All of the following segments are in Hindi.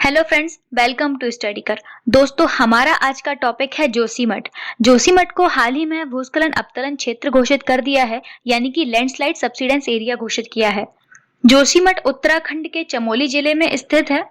Hello friends, welcome to study कर। दोस्तों, हमारा आज का टॉपिक है जोशीमठ। जोशीमठ को हाल ही में भूस्खलन अपतलन क्षेत्र घोषित कर दिया है, यानी कि लैंडस्लाइड सबसिडेंस एरिया घोषित किया है। जोशीमठ उत्तराखंड के चमोली जिले में स्थित है।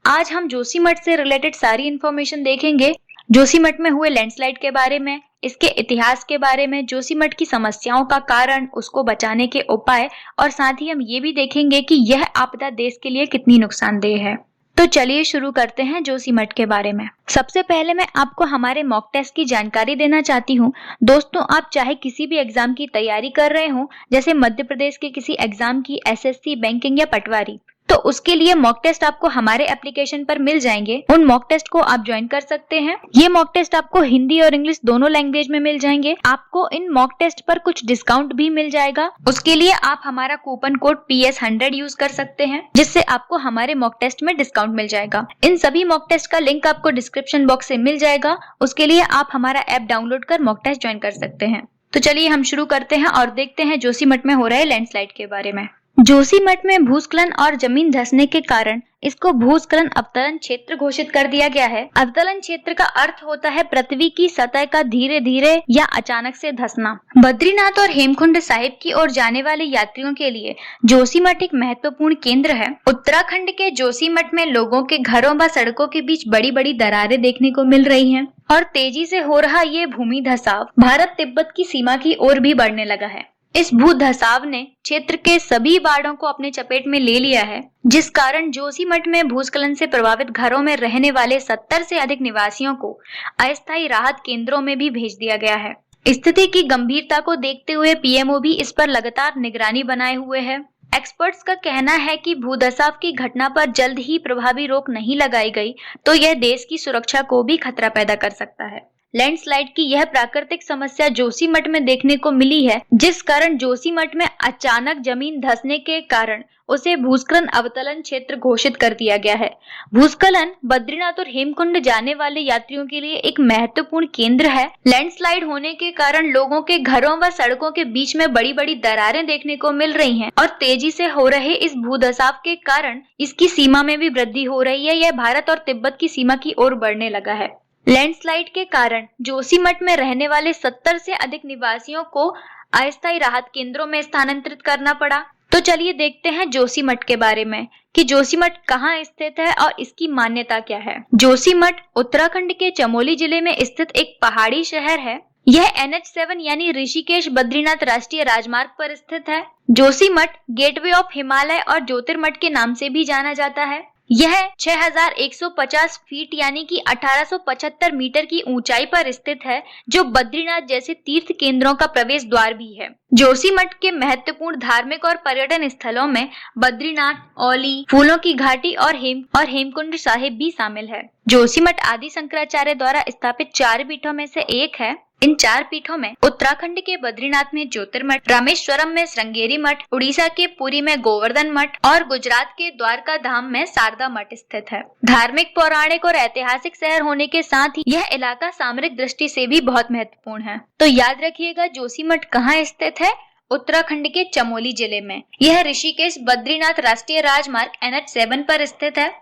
आज हम जोशीमठ से रिलेटेड सारी इंफॉर्मेशन देखेंगे। जोशीमठ में हुए लैंडस्लाइड के बारे में, इसके इतिहास के बारे में, जोशीमठ की समस्याओं का कारण, उसको बचाने के उपाय, और साथ ही हम ये भी देखेंगे कि यह आपदा देश के लिए कितनी नुकसानदेह है। तो चलिए शुरू करते हैं जोशीमठ के बारे में। सबसे पहले मैं आपको हमारे मॉक टेस्ट की जानकारी देना चाहती हूँ। दोस्तों, आप चाहे किसी भी एग्जाम की तैयारी कर रहे हो, जैसे मध्य प्रदेश के किसी एग्जाम की, एसएससी, बैंकिंग या पटवारी, तो उसके लिए मॉक टेस्ट आपको हमारे एप्लीकेशन पर मिल जाएंगे। उन मॉक टेस्ट को आप ज्वाइन कर सकते हैं। ये मॉक टेस्ट आपको हिंदी और इंग्लिश दोनों लैंग्वेज में मिल जाएंगे। आपको इन मॉक टेस्ट पर कुछ डिस्काउंट भी मिल जाएगा। उसके लिए आप हमारा कूपन कोड PS100 यूज कर सकते हैं, जिससे आपको हमारे मॉक टेस्ट में डिस्काउंट मिल जाएगा। इन सभी मॉक टेस्ट का लिंक आपको डिस्क्रिप्शन बॉक्स से मिल जाएगा। उसके लिए आप हमारा ऐप डाउनलोड कर मॉक टेस्ट ज्वाइन कर सकते हैं। तो चलिए हम शुरू करते हैं और देखते हैं जोशीमठ में हो रहे लैंडस्लाइड के बारे में। जोशीमठ में भूस्खलन और जमीन धंसने के कारण इसको भूस्खलन अपतलन क्षेत्र घोषित कर दिया गया है। अपतलन क्षेत्र का अर्थ होता है पृथ्वी की सतह का धीरे धीरे या अचानक से धंसना। बद्रीनाथ और हेमकुंड साहिब की ओर जाने वाले यात्रियों के लिए जोशीमठ एक महत्वपूर्ण केंद्र है। उत्तराखंड के जोशीमठ में लोगों के घरों व सड़कों के बीच बड़ी बड़ी दरारें देखने को मिल रही हैं और तेजी से हो रहा ये भूमि धसाव भारत तिब्बत की सीमा की ओर भी बढ़ने लगा है। इस भू धसाव ने क्षेत्र के सभी वार्डों को अपने चपेट में ले लिया है, जिस कारण जोशीमठ में भूस्खलन से प्रभावित घरों में रहने वाले 70 से अधिक निवासियों को अस्थायी राहत केंद्रों में भी भेज दिया गया है। स्थिति की गंभीरता को देखते हुए पीएमओ भी इस पर लगातार निगरानी बनाए हुए है। एक्सपर्ट्स का कहना है कि भूधसाव की घटना पर जल्द ही प्रभावी रोक नहीं लगाई गई तो यह देश की सुरक्षा को भी खतरा पैदा कर सकता है। लैंडस्लाइड की यह प्राकृतिक समस्या जोशीमठ में देखने को मिली है, जिस कारण जोशीमठ में अचानक जमीन धंसने के कारण उसे भूस्खलन अवतलन क्षेत्र घोषित कर दिया गया है। भूस्खलन बद्रीनाथ और हेमकुंड जाने वाले यात्रियों के लिए एक महत्वपूर्ण केंद्र है। लैंडस्लाइड होने के कारण लोगों के घरों व सड़कों के बीच में बड़ी बड़ी दरारें देखने को मिल रही हैं और तेजी से हो रहे इस भूधसाव के कारण इसकी सीमा में भी वृद्धि हो रही है। यह भारत और तिब्बत की सीमा की ओर बढ़ने लगा है। लैंडस्लाइड के कारण जोशीमठ में रहने वाले 70 से अधिक निवासियों को अस्थायी राहत केंद्रों में स्थानांतरित करना पड़ा। तो चलिए देखते हैं जोशीमठ के बारे में कि जोशीमठ कहाँ स्थित है और इसकी मान्यता क्या है। जोशीमठ उत्तराखंड के चमोली जिले में स्थित एक पहाड़ी शहर है। यह NH7 यानी ऋषिकेश बद्रीनाथ राष्ट्रीय राजमार्ग पर स्थित है। जोशीमठ गेटवे ऑफ हिमालय और ज्योतिर्मठ के नाम से भी जाना जाता है। यह 6150 फीट यानी कि 1875 मीटर की ऊंचाई पर स्थित है, जो बद्रीनाथ जैसे तीर्थ केंद्रों का प्रवेश द्वार भी है। जोशीमठ के महत्वपूर्ण धार्मिक और पर्यटन स्थलों में बद्रीनाथ, औली, फूलों की घाटी और हेमकुंड साहिब भी शामिल है। जोशीमठ आदि शंकराचार्य द्वारा स्थापित 4 पीठों में से एक है। इन 4 पीठों में उत्तराखंड के बद्रीनाथ में ज्योतिर्मठ, रामेश्वरम में श्रृंगेरी मठ, उड़ीसा के पुरी में गोवर्धन मठ और गुजरात के द्वारका धाम में शारदा मठ स्थित है। धार्मिक, पौराणिक और ऐतिहासिक शहर होने के साथ ही यह इलाका सामरिक दृष्टि से भी बहुत महत्वपूर्ण है। तो याद रखिएगा, जोशीमठ कहाँ स्थित है? उत्तराखंड के चमोली जिले में। यह ऋषिकेश बद्रीनाथ राष्ट्रीय राजमार्ग NH7 पर स्थित है।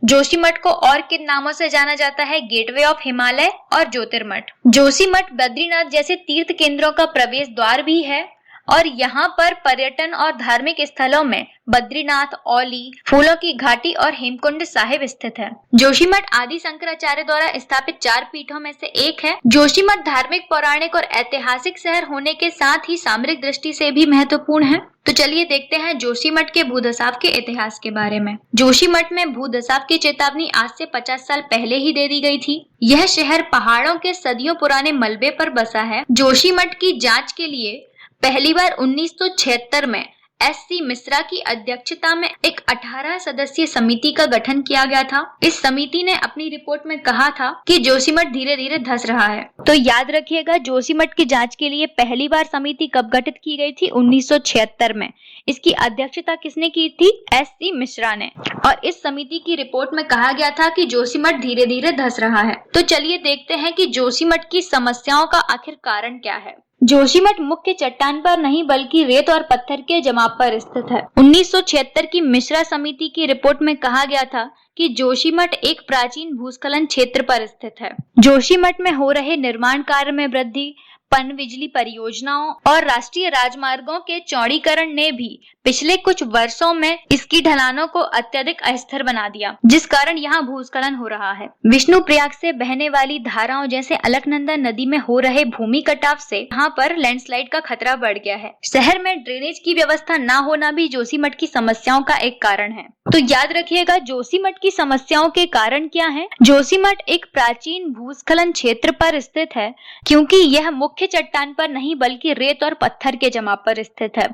जोशीमठ को और किन नामों से जाना जाता है? गेटवे ऑफ हिमालय और ज्योतिर्मठ। जोशीमठ बद्रीनाथ जैसे तीर्थ केंद्रों का प्रवेश द्वार भी है और यहाँ पर पर्यटन और धार्मिक स्थलों में बद्रीनाथ, औली, फूलों की घाटी और हेमकुंड साहिब स्थित है। जोशीमठ आदि शंकराचार्य द्वारा स्थापित 4 पीठों में से एक है। जोशीमठ धार्मिक, पौराणिक और ऐतिहासिक शहर होने के साथ ही सामरिक दृष्टि से भी महत्वपूर्ण है। तो चलिए देखते हैं जोशीमठ के भूधसाव के इतिहास के बारे में। जोशीमठ में भूधसाव की चेतावनी आज से 50 साल पहले ही दे दी गई थी। यह शहर पहाड़ों के सदियों पुराने मलबे पर बसा है। जोशीमठ की जांच के लिए पहली बार 1976 में SC मिश्रा की अध्यक्षता में एक 18 सदस्यीय समिति का गठन किया गया था। इस समिति ने अपनी रिपोर्ट में कहा था कि जोशीमठ धीरे धीरे धंस रहा है। तो याद रखिएगा, जोशीमठ की जांच के लिए पहली बार समिति कब गठित की गई थी? 1976 में। इसकी अध्यक्षता किसने की थी? SC मिश्रा ने। और इस समिति की रिपोर्ट में कहा गया था कि जोशीमठ धीरे धीरे धंस रहा है। तो चलिए देखते हैं कि जोशीमठ की समस्याओं का आखिर कारण क्या है। जोशीमठ मुख्य चट्टान पर नहीं बल्कि रेत और पत्थर के जमाव पर स्थित है। 1976 की मिश्रा समिति की रिपोर्ट में कहा गया था कि जोशीमठ एक प्राचीन भूस्खलन क्षेत्र पर स्थित है। जोशीमठ में हो रहे निर्माण कार्य में वृद्धि, पनबिजली परियोजनाओं और राष्ट्रीय राजमार्गों के चौड़ीकरण ने भी पिछले कुछ वर्षों में इसकी ढलानों को अत्यधिक अस्थिर बना दिया, जिस कारण यहाँ भूस्खलन हो रहा है। विष्णुप्रयाग से बहने वाली धाराओं जैसे अलकनंदा नदी में हो रहे भूमि कटाव से यहाँ पर लैंडस्लाइड का खतरा बढ़ गया है। शहर में ड्रेनेज की व्यवस्था न होना भी जोशीमठ की समस्याओं का एक कारण है। तो याद रखिएगा, जोशीमठ की समस्याओं के कारण क्या है। जोशीमठ एक प्राचीन भूस्खलन क्षेत्र पर स्थित है क्योंकि यह मुख्य चट्टान पर नहीं बल्कि रेत और पत्थर के जमाव पर स्थित है।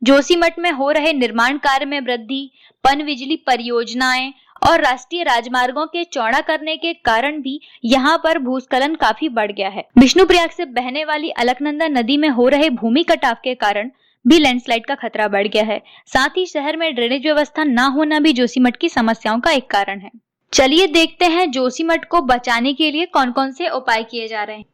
जोशीमठ में हो रहे निर्माण कार्य में वृद्धि, पनबिजली परियोजनाएं और राष्ट्रीय राजमार्गों के चौड़ा करने के कारण भी यहाँ पर भूस्खलन काफी बढ़ गया है। विष्णुप्रयाग से बहने वाली अलकनंदा नदी में हो रहे भूमि कटाव के कारण भी लैंडस्लाइड का खतरा बढ़ गया है। साथ ही शहर में ड्रेनेज व्यवस्था न होना भी जोशीमठ की समस्याओं का एक कारण है। चलिए देखते हैं जोशीमठ को बचाने के लिए कौन कौन से उपाय किए जा रहे हैं।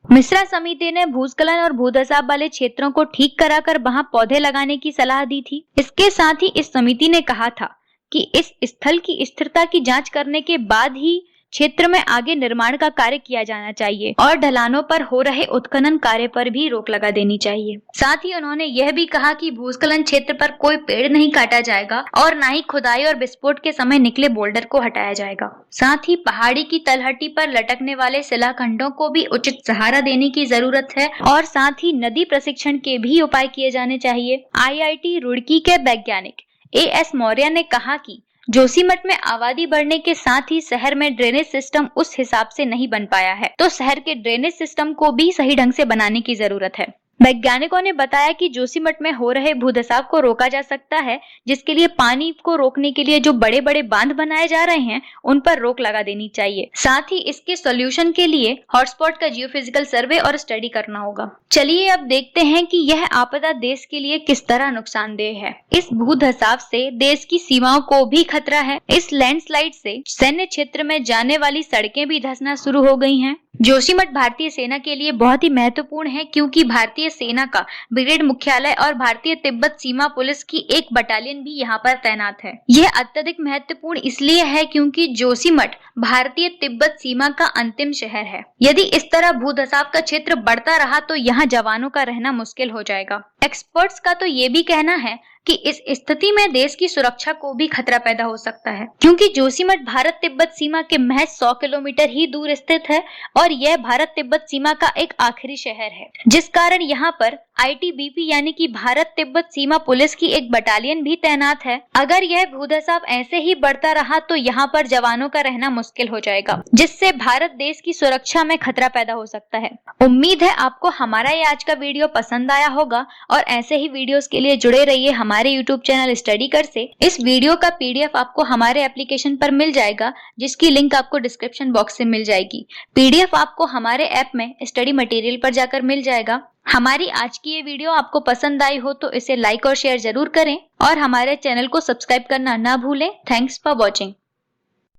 मिश्रा समिति ने भूस्खलन और भूधसाव वाले क्षेत्रों को ठीक कराकर वहां पौधे लगाने की सलाह दी थी। इसके साथ ही इस समिति ने कहा था कि इस स्थल की स्थिरता की जांच करने के बाद ही क्षेत्र में आगे निर्माण का कार्य किया जाना चाहिए और ढलानों पर हो रहे उत्खनन कार्य पर भी रोक लगा देनी चाहिए। साथ ही उन्होंने यह भी कहा कि भूस्खलन क्षेत्र पर कोई पेड़ नहीं काटा जाएगा और न ही खुदाई और विस्फोट के समय निकले बोल्डर को हटाया जाएगा। साथ ही पहाड़ी की तलहटी पर लटकने वाले शिलाखंडों को भी उचित सहारा देने की जरूरत है और साथ ही नदी प्रशिक्षण के भी उपाय किए जाने चाहिए। IIT रुड़की के वैज्ञानिक AS मौर्य ने कहा कि जोशीमठ में आबादी बढ़ने के साथ ही शहर में ड्रेनेज सिस्टम उस हिसाब से नहीं बन पाया है, तो शहर के ड्रेनेज सिस्टम को भी सही ढंग से बनाने की जरूरत है। वैज्ञानिकों ने बताया कि जोशीमठ में हो रहे भूधसाव को रोका जा सकता है, जिसके लिए पानी को रोकने के लिए जो बड़े बड़े बांध बनाए जा रहे हैं उन पर रोक लगा देनी चाहिए। साथ ही इसके सॉल्यूशन के लिए हॉटस्पॉट का जियोफिजिकल सर्वे और स्टडी करना होगा। चलिए अब देखते हैं कि यह आपदा देश के लिए किस तरह नुकसानदेह है। इस भूधसाव से देश की सीमाओं को भी खतरा है। इस लैंडस्लाइड से सैन्य क्षेत्र में जाने वाली सड़कें भी धंसना शुरू हो गई हैं। जोशीमठ भारतीय सेना के लिए बहुत ही महत्वपूर्ण है क्योंकि भारतीय सेना का ब्रिगेड मुख्यालय और भारतीय तिब्बत सीमा पुलिस की एक बटालियन भी यहाँ पर तैनात है। यह अत्यधिक महत्वपूर्ण इसलिए है क्योंकि जोशीमठ भारतीय तिब्बत सीमा का अंतिम शहर है। यदि इस तरह भूधसाव का क्षेत्र बढ़ता रहा तो यहाँ जवानों का रहना मुश्किल हो जाएगा। एक्सपर्ट्स का तो ये भी कहना है कि इस स्थिति में देश की सुरक्षा को भी खतरा पैदा हो सकता है क्योंकि जोशीमठ भारत तिब्बत सीमा के महज 100 किलोमीटर ही दूर स्थित है और यह भारत तिब्बत सीमा का एक आखिरी शहर है, जिस कारण यहाँ पर ITBP यानी कि भारत तिब्बत सीमा पुलिस की एक बटालियन भी तैनात है। अगर यह भूधसाव ऐसे ही बढ़ता रहा तो यहाँ पर जवानों का रहना मुश्किल हो जाएगा, जिससे भारत देश की सुरक्षा में खतरा पैदा हो सकता है। उम्मीद है आपको हमारा ये आज का वीडियो पसंद आया होगा और ऐसे ही वीडियोस के लिए जुड़े रहिए हमारे YouTube चैनल स्टडीकर से। इस वीडियो का PDF आपको हमारे एप्लीकेशन पर मिल जाएगा, जिसकी लिंक आपको डिस्क्रिप्शन बॉक्स से मिल जाएगी। PDF आपको हमारे ऐप में स्टडी मटेरियल पर जाकर मिल जाएगा। हमारी आज की ये वीडियो आपको पसंद आई हो तो इसे लाइक और शेयर जरूर करें और हमारे चैनल को सब्सक्राइब करना ना भूलें। Thanks for watching.